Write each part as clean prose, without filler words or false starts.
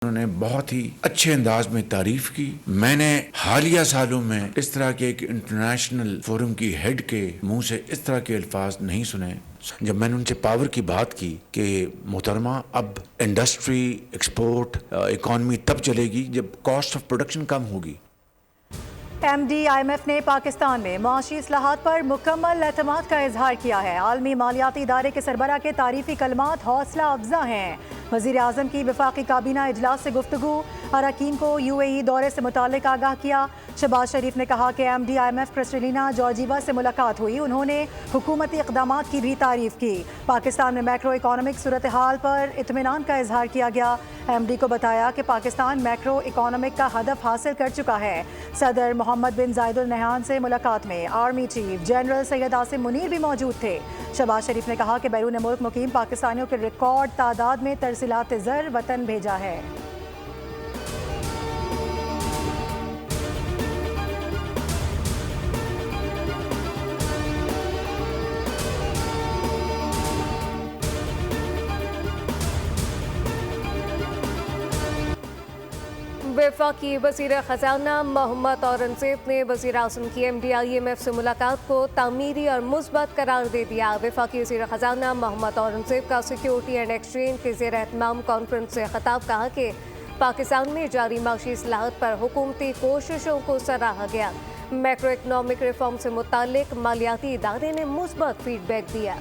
उन्होंने बहुत ही अच्छे अंदाज में तारीफ की। मैंने हालिया सालों में इस तरह के एक इंटरनेशनल फोरम की हेड के मुंह से इस तरह के अल्फाज नहीं सुने। जब मैंने उनसे पावर की बात की कि मोहतरमा अब इंडस्ट्री, एक्सपोर्ट, इकॉनमी तब चलेगी जब कॉस्ट ऑफ प्रोडक्शन कम होगी। MD-IMF ने पाकिस्तान में माशी इस्लाहात पर मुकम्मल एतमाद का इजहार किया है। आलमी मालियाती इदारे के सरबरा के तारीफी कलमात हौसला अफजा हैं। वज़ीर आज़म की वफाकी काबीना इजलास से गुफ्तगू, अरकान को UAE दौरे से मुताल्लिक आगाह किया। शहबाज शरीफ ने कहा कि MD-IMF क्रिस्टलिना जॉर्जीवा से मुलाकात हुई। उन्होंने हुकूमती इक़दामात की भी तारीफ की। पाकिस्तान में मैक्रो इकॉनमिक सूरत हाल पर इत्मीनान का इजहार किया गया। MD को बताया कि पाकिस्तान मैक्रो इकॉनमिक का हदफ हासिल कर चुका है। सदर मोहम्मद बिन जायद अल नहयान से मुलाकात में army chief general Syed Asim Munir भी मौजूद थे। शहबाज शरीफ ने कहा कि बैरून मुल्क मुकीम पाकिस्तानियों के रिकॉर्ड तादाद में तरसीलात ज़र वतन भेजा है। वफाकी वज़ीर ख़ज़ाना मोहम्मद औरंगज़ेब ने वज़ीर आज़म की MD-IMF से मुलाकात को तामीरी और मुस्बत करार दे दिया। वफाकी वज़ीर ख़ज़ाना मोहम्मद औरंगज़ेब का सिक्योरिटी एंड एक्सचेंज के ज़ेर एहतमाम कॉन्फ्रेंस से खिताब कहा कि पाकिस्तान में जारी माशी इस्लाहात पर हुकूमती कोशिशों को सराहा गया। मैक्रो इकनॉमिक रिफॉर्म से मुताल्लिक मालियाती इदारे ने मुस्बत फीडबैक दिया।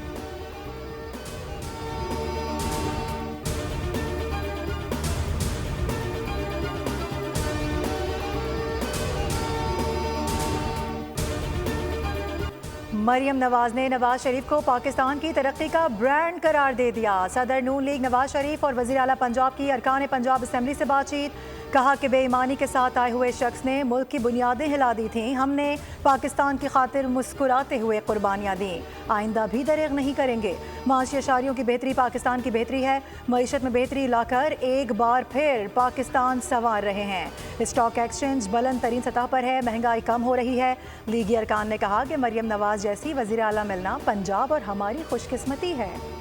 मरियम नवाज ने नवाज शरीफ को पाकिस्तान की तरक्की का ब्रांड करार दे दिया। सदर नून लीग नवाज शरीफ और वज़ीर आला पंजाब की अरकान पंजाब असम्बली से बातचीत। कहा कि बेईमानी के साथ आए हुए शख्स ने मुल्क की बुनियादें हिला दी थीं। हमने पाकिस्तान की खातिर मुस्कुराते हुए कुर्बानियाँ दी, आइंदा भी दरेग नहीं करेंगे। माशी अशारियों की बेहतरी पाकिस्तान की बेहतरी है। मईशत में बेहतरी लाकर एक बार फिर पाकिस्तान संवार रहे हैं। स्टॉक एक्सचेंज बुलंद तरीन सतह पर है, महंगाई कम हो रही है। लीगी अरकान ने कहा कि मरियम नवाज जैसी वज़ीर आला मिलना पंजाब और हमारी खुशकिस्मती है।